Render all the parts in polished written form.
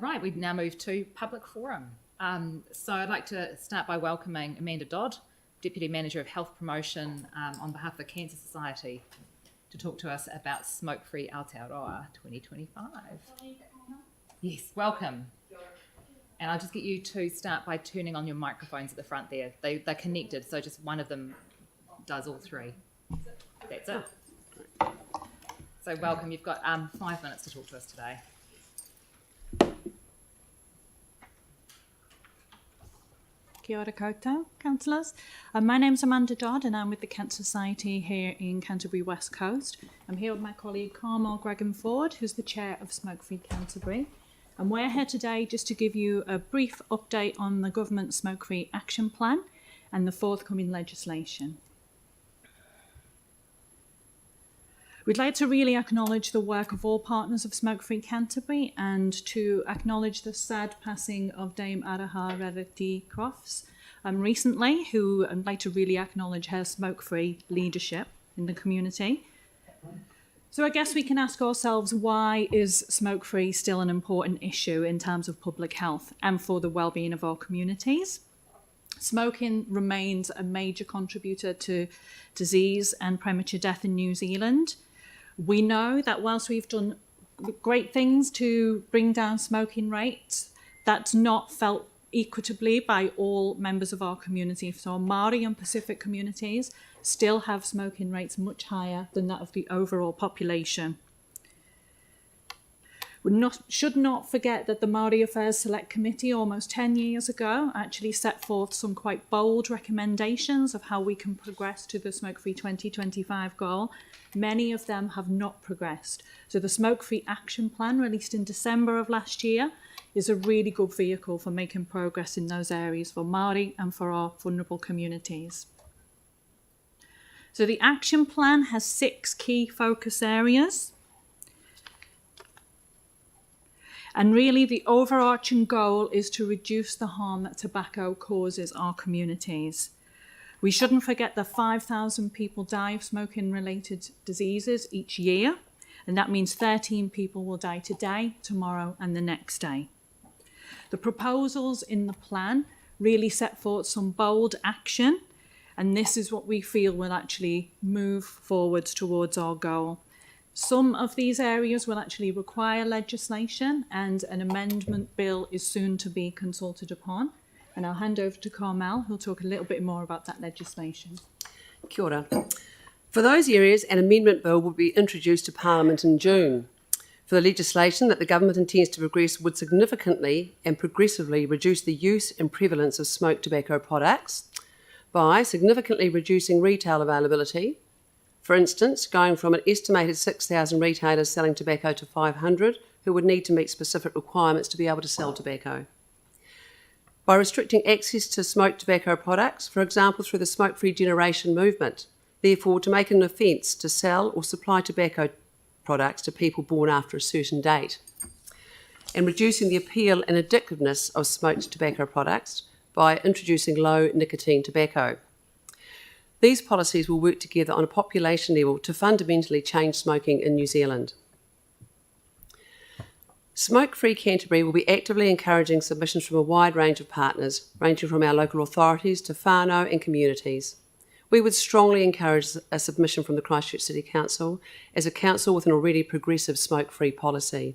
Right, we now move to public forum. So I'd like to start by welcoming Amanda Dodd, Deputy Manager of Health Promotion on behalf of the Cancer Society, to talk to us about Smoke-Free Aotearoa 2025. Yes, welcome. And I'll just get you to start by turning on your microphones at the front there. They're connected, so just one of them does all three. That's it. So welcome, you've got 5 minutes to talk to us today. Kia ora koutou, councillors. My name's Amanda Dodd and I'm with the Cancer Society here in Canterbury West Coast. I'm here with my colleague Carmel Gregan-Ford, who's the chair of Smoke-Free Canterbury. And we're here today just to give you a brief update on the government Smoke-Free Action Plan and the forthcoming legislation. We'd like to really acknowledge the work of all partners of Smoke-Free Canterbury and to acknowledge the sad passing of Dame Araha Rarity Crofts recently, who I'd like to really acknowledge her smoke-free leadership in the community. So I guess we can ask ourselves, why is smoke-free still an important issue in terms of public health and for the well-being of our communities? Smoking remains a major contributor to disease and premature death in New Zealand. We know that whilst we've done great things to bring down smoking rates, that's not felt equitably by all members of our community. So our Māori and Pacific communities still have smoking rates much higher than that of the overall population. We should not forget that the Māori Affairs Select Committee almost 10 years ago actually set forth some quite bold recommendations of how we can progress to the Smoke-Free 2025 goal. Many of them have not progressed. So the Smoke-Free Action Plan, released in December of last year, is a really good vehicle for making progress in those areas for Māori and for our vulnerable communities. So the Action Plan has 6 key focus areas. And really the overarching goal is to reduce the harm that tobacco causes our communities. We shouldn't forget that 5,000 people die of smoking-related diseases each year, and that means 13 people will die today, tomorrow, and the next day. The proposals in the plan really set forth some bold action, and this is what we feel will actually move forwards towards our goal. Some of these areas will actually require legislation, and an amendment bill is soon to be consulted upon. And I'll hand over to Carmel, who'll talk a little bit more about that legislation. Kia ora. For those areas, an amendment bill will be introduced to Parliament in June. For the legislation that the government intends to progress would significantly and progressively reduce the use and prevalence of smoked tobacco products by significantly reducing retail availability. For instance, going from an estimated 6,000 retailers selling tobacco to 500 who would need to meet specific requirements to be able to sell tobacco. By restricting access to smoked tobacco products, for example through the smoke-free generation movement, therefore to make an offence to sell or supply tobacco products to people born after a certain date, and reducing the appeal and addictiveness of smoked tobacco products by introducing low nicotine tobacco. These policies will work together on a population level to fundamentally change smoking in New Zealand. Smoke-Free Canterbury will be actively encouraging submissions from a wide range of partners, ranging from our local authorities to whānau and communities. We would strongly encourage a submission from the Christchurch City Council as a council with an already progressive smoke-free policy.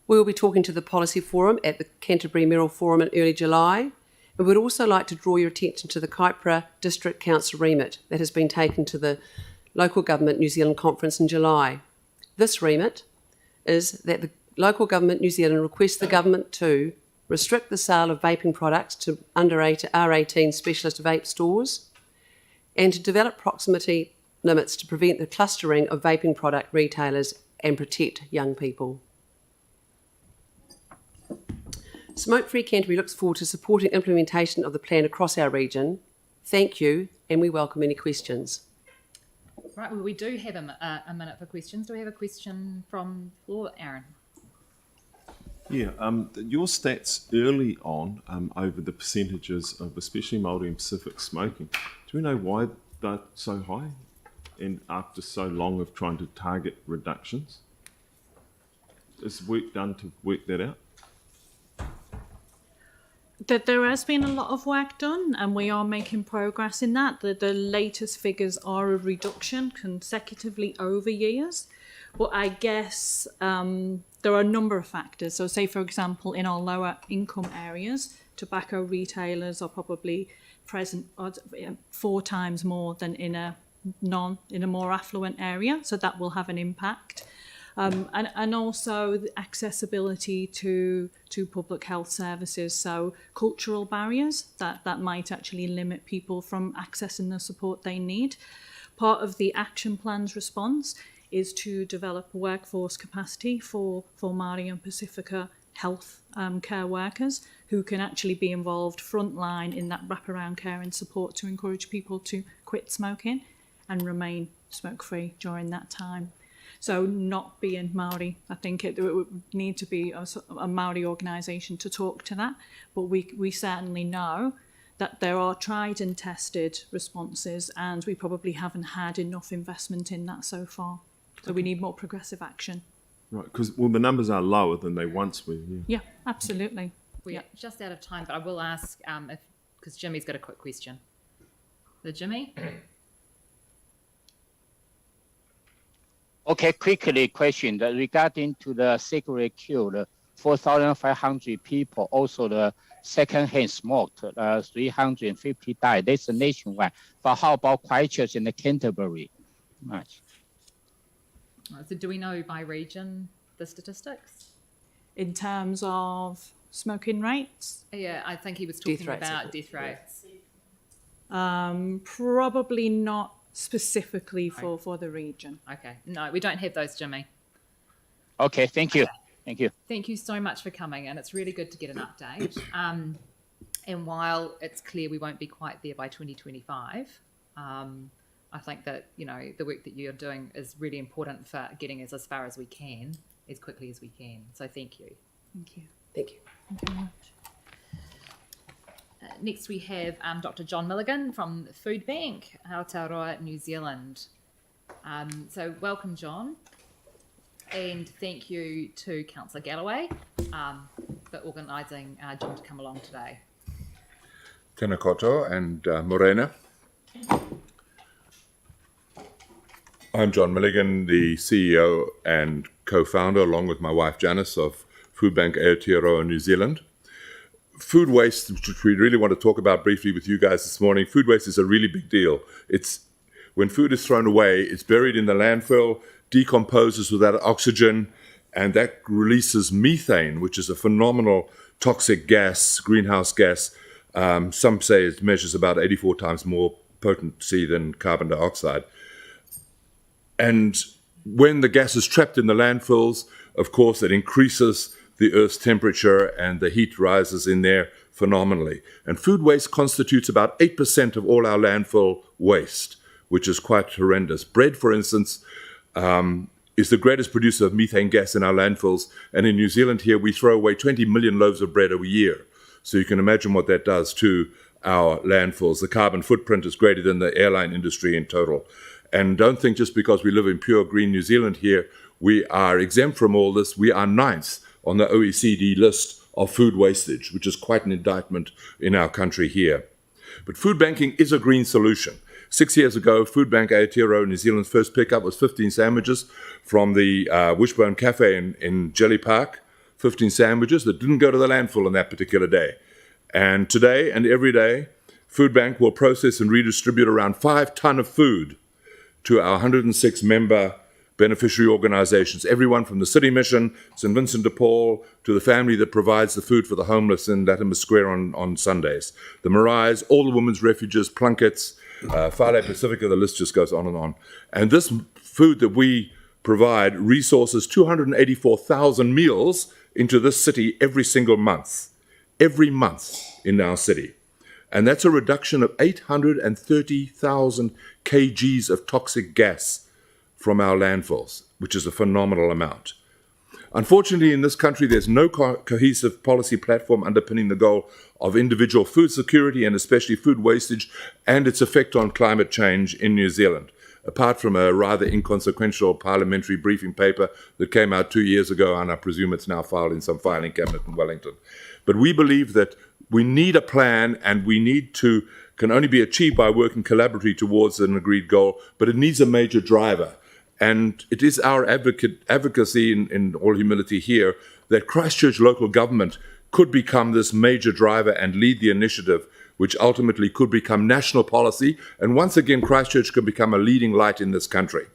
We will be talking to the Policy Forum at the Canterbury Mayoral Forum in early July. We would also like to draw your attention to the Kaipara District Council remit that has been taken to the Local Government New Zealand Conference in July. This remit is that the Local Government New Zealand requests the government to restrict the sale of vaping products to under R18 specialist vape stores and to develop proximity limits to prevent the clustering of vaping product retailers and protect young people. Smoke-Free Canterbury looks forward to supporting implementation of the plan across our region. Thank you, and we welcome any questions. Right, well, we do have a minute for questions. Do we have a question from the floor, Aaron? Yeah, your stats early on over the percentages of especially Māori and Pacific smoking, do we know why they're so high and after so long of trying to target reductions? Is work done to work that out? that there has been a lot of work done, and we are making progress in that. The latest figures are a reduction consecutively over years. But I guess there are a number of factors. So say, for example, in our lower income areas, tobacco retailers are probably present 4 times more than in a more affluent area. So that will have an impact. And also the accessibility to public health services. So cultural barriers that might actually limit people from accessing the support they need. Part of the action plan's response is to develop workforce capacity for Māori and Pacifica health care workers who can actually be involved frontline in that wraparound care and support to encourage people to quit smoking and remain smoke-free during that time. So not being Māori, I think it would need to be a Māori organisation to talk to that, but we certainly know that there are tried and tested responses, and we probably haven't had enough investment in that so far. So we need more progressive action. Right, because the numbers are lower than they once were. Yeah, absolutely. We're just out of time, but I will ask, because Jimmy's got a quick question. Jimmy? Okay, quickly question regarding to the cigarette killed 4,500 people, also the second-hand smoked 350 died. That's nationwide. But how about Christchurch and Canterbury? Much. So do we know by region the statistics? In terms of smoking rates? Yeah, I think he was talking about death rates. Probably not specifically for the region. Okay. No, we don't have those, Jimmy. Okay, thank you. Thank you. Thank you so much for coming, and it's really good to get an update. And while it's clear we won't be quite there by 2025, I think that, the work that you're doing is really important for getting us as far as we can, as quickly as we can. So thank you. Thank you. Thank you. Thank you very much. Next we have Dr. John Milligan from the Food Bank, Aotearoa, New Zealand. So welcome, John. And thank you to Councillor Galloway for organising John to come along today. Tēnā koutou and Morena. I'm John Milligan, the CEO and co-founder, along with my wife Janice, of Food Bank Aotearoa, New Zealand. Food waste, which we really want to talk about briefly with you guys this morning, food waste is a really big deal. It's when food is thrown away, it's buried in the landfill, decomposes without oxygen, and that releases methane, which is a phenomenal toxic gas, greenhouse gas. Some say it measures about 84 times more potency than carbon dioxide. And when the gas is trapped in the landfills, of course, it increases the Earth's temperature and the heat rises in there phenomenally. And food waste constitutes about 8% of all our landfill waste, which is quite horrendous. Bread, for instance, is the greatest producer of methane gas in our landfills. And in New Zealand here, we throw away 20 million loaves of bread a year. So you can imagine what that does to our landfills. The carbon footprint is greater than the airline industry in total. And don't think just because we live in pure green New Zealand here, we are exempt from all this. We are 9th on the OECD list of food wastage, which is quite an indictment in our country here. But food banking is a green solution. 6 years ago, Food Bank Aotearoa, New Zealand's first pickup was 15 sandwiches from the Wishbone Cafe in Jelly Park. 15 sandwiches that didn't go to the landfill on that particular day. And today and every day, Food Bank will process and redistribute around 5 tons of food to our 106 member beneficiary organizations, everyone from the City Mission, St. Vincent de Paul, to the family that provides the food for the homeless in Latimer Square on Sundays. The Marais, all the women's refuges, Plunkets, Whare Pacifica, the list just goes on and on. And this food that we provide resources 284,000 meals into this city every single month. Every month in our city. And that's a reduction of 830,000 kgs of toxic gas from our landfills, which is a phenomenal amount. Unfortunately, in this country, there's no cohesive policy platform underpinning the goal of individual food security and especially food wastage and its effect on climate change in New Zealand. apart from a rather inconsequential parliamentary briefing paper that came out 2 years ago, and I presume it's now filed in some filing cabinet in Wellington. But we believe that we need a plan, and can only be achieved by working collaboratively towards an agreed goal, but it needs a major driver. And it is our advocacy, in all humility here, that Christchurch local government could become this major driver and lead the initiative, which ultimately could become national policy. And once again, Christchurch could become a leading light in this country.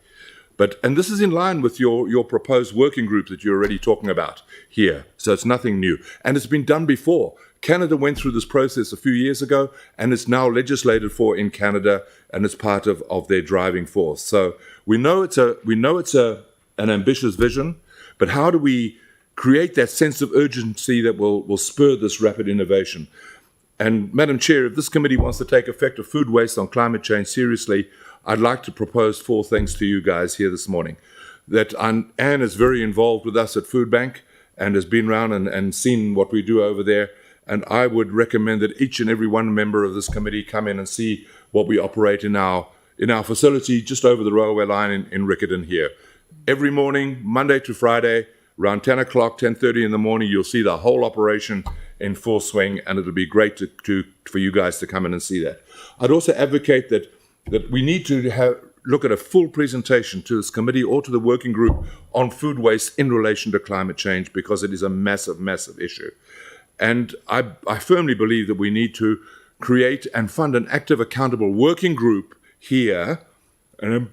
And this is in line with your proposed working group that you're already talking about here. So it's nothing new. And it's been done before. Canada went through this process a few years ago, and it's now legislated for in Canada, and it's part of their driving force. So we know it's an ambitious vision, but how do we create that sense of urgency that will spur this rapid innovation? And Madam Chair, if this committee wants to take effective food waste on climate change seriously, I'd like to propose 4 things to you guys here this morning. That Anne is very involved with us at Food Bank and has been around and seen what we do over there. And I would recommend that each and every one member of this committee come in and see what we operate in our facility just over the railway line in Riccarton here. Every morning, Monday to Friday, around 10 o'clock, 10:30 in the morning, you'll see the whole operation in full swing, and it'll be great for you guys to come in and see that. I'd also advocate that we need to look at a full presentation to this committee or to the working group on food waste in relation to climate change, because it is a massive, massive issue. And I firmly believe that we need to create and fund an active, accountable working group here, and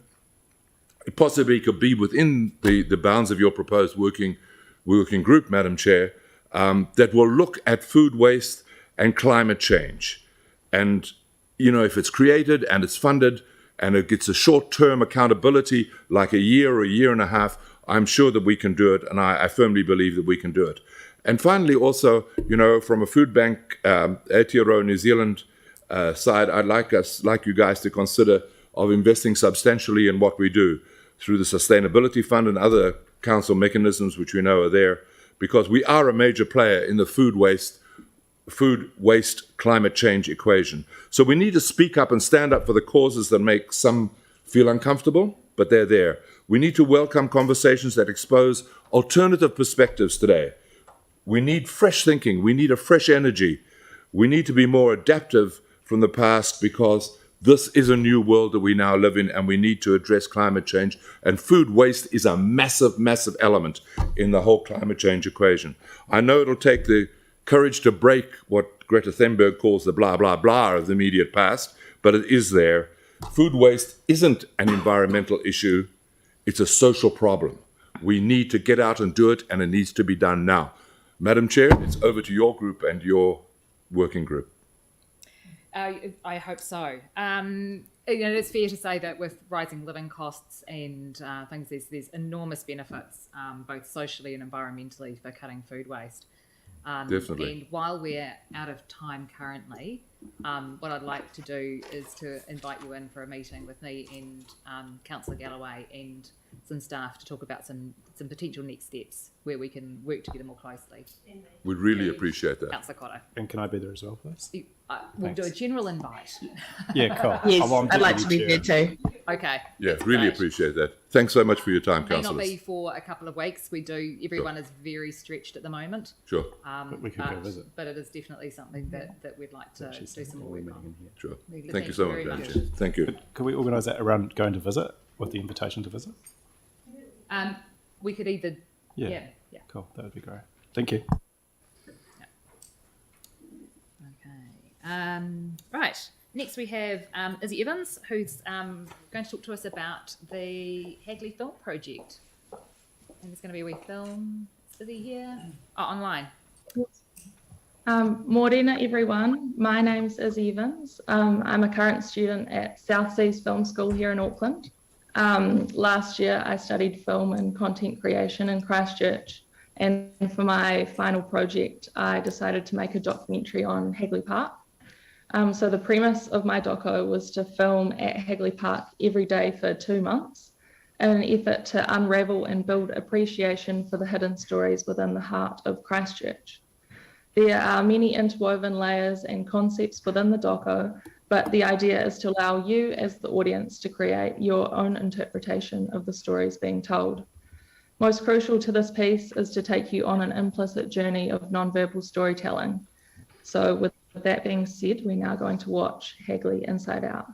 it possibly could be within the bounds of your proposed working group, Madam Chair, that will look at food waste and climate change. And, if it's created and it's funded and it gets a short-term accountability, like a year or a year and a half, I'm sure that we can do it, and I firmly believe that we can do it. And finally, also, from a Food Bank Aotearoa New Zealand side, I'd like you guys to consider of investing substantially in what we do through the Sustainability Fund and other council mechanisms which we know are there, because we are a major player in the food waste climate change equation. So we need to speak up and stand up for the causes that make some feel uncomfortable, but they're there. We need to welcome conversations that expose alternative perspectives today. We need fresh thinking. We need a fresh energy. We need to be more adaptive from the past, because this is a new world that we now live in, and we need to address climate change. And food waste is a massive, massive element in the whole climate change equation. I know it'll take the courage to break what Greta Thunberg calls the blah, blah, blah of the immediate past, but it is there. Food waste isn't an environmental issue. It's a social problem. We need to get out and do it, and it needs to be done now. Madam Chair, it's over to your group and your working group. I hope so. It's fair to say that with rising living costs and things, there's enormous benefits, both socially and environmentally, for cutting food waste. Definitely. And while we're out of time currently, what I'd like to do is to invite you in for a meeting with me and Councillor Galloway and some staff to talk about some potential next steps where we can work together more closely. We'd really appreciate that. Councillor Cotter. And can I be there as well, please? We'll do a general invite. Yeah, cool. Yes, I'd like to be there too. Okay. Yeah, really appreciate that. Thanks so much for your time, May not councillors. be for a couple of weeks. Everyone is very stretched at the moment. Sure. But we could go visit. But it is definitely something that we'd like to do some more work on. Sure. Thank Thank you so you very much, much. Madam Chair. Thank you. Could we organise that around going to visit, with the invitation to visit? We could either, yeah. Cool, that would be great. Thank you. Okay. Right. Next we have Izzy Evans, who's going to talk to us about the Hagley Film Project. And there's going to be a wee film. Is Izzy here? Oh, online. Morena, everyone. My name's Izzy Evans. I'm a current student at South Seas Film School here in Auckland. Last year, I studied film and content creation in Christchurch. And for my final project, I decided to make a documentary on Hagley Park. So the premise of my doco was to film at Hagley Park every day for 2 months in an effort to unravel and build appreciation for the hidden stories within the heart of Christchurch. There are many interwoven layers and concepts within the doco, but the idea is to allow you as the audience to create your own interpretation of the stories being told. Most crucial to this piece is to take you on an implicit journey of nonverbal storytelling. So with that being said, we're now going to watch Hagley Inside Out.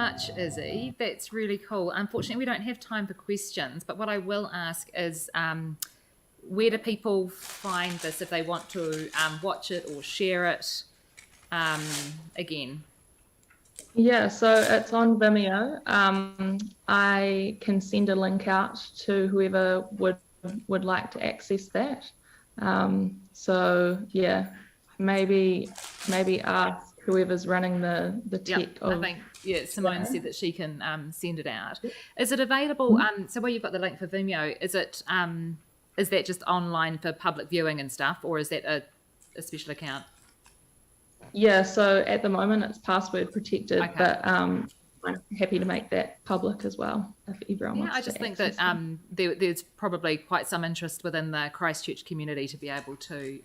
much, Izzy. That's really cool. Unfortunately, we don't have time for questions, but what I will ask is where do people find this if they want to watch it or share it again? Yeah, so it's on Vimeo. I can send a link out to whoever would like to access that. So yeah, maybe ask whoever's running the tech. I think Simone said that she can send it out. Is it available? So where you've got the link for Vimeo, is that just online for public viewing and stuff, or is that a special account? Yeah, so at the moment it's password protected, but I'm happy to make that public as well if everyone wants to. I just think that there's probably quite some interest within the Christchurch community to be able to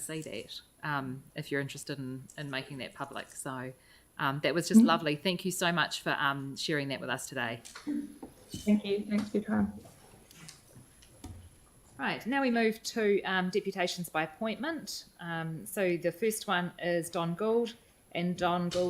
see that if you're interested in making that public. So that was just lovely. Thank you so much for sharing that with us today. Thank you. Thanks for your time. Right, now we move to deputations by appointment. So the first one is Don Gould, and Don Gould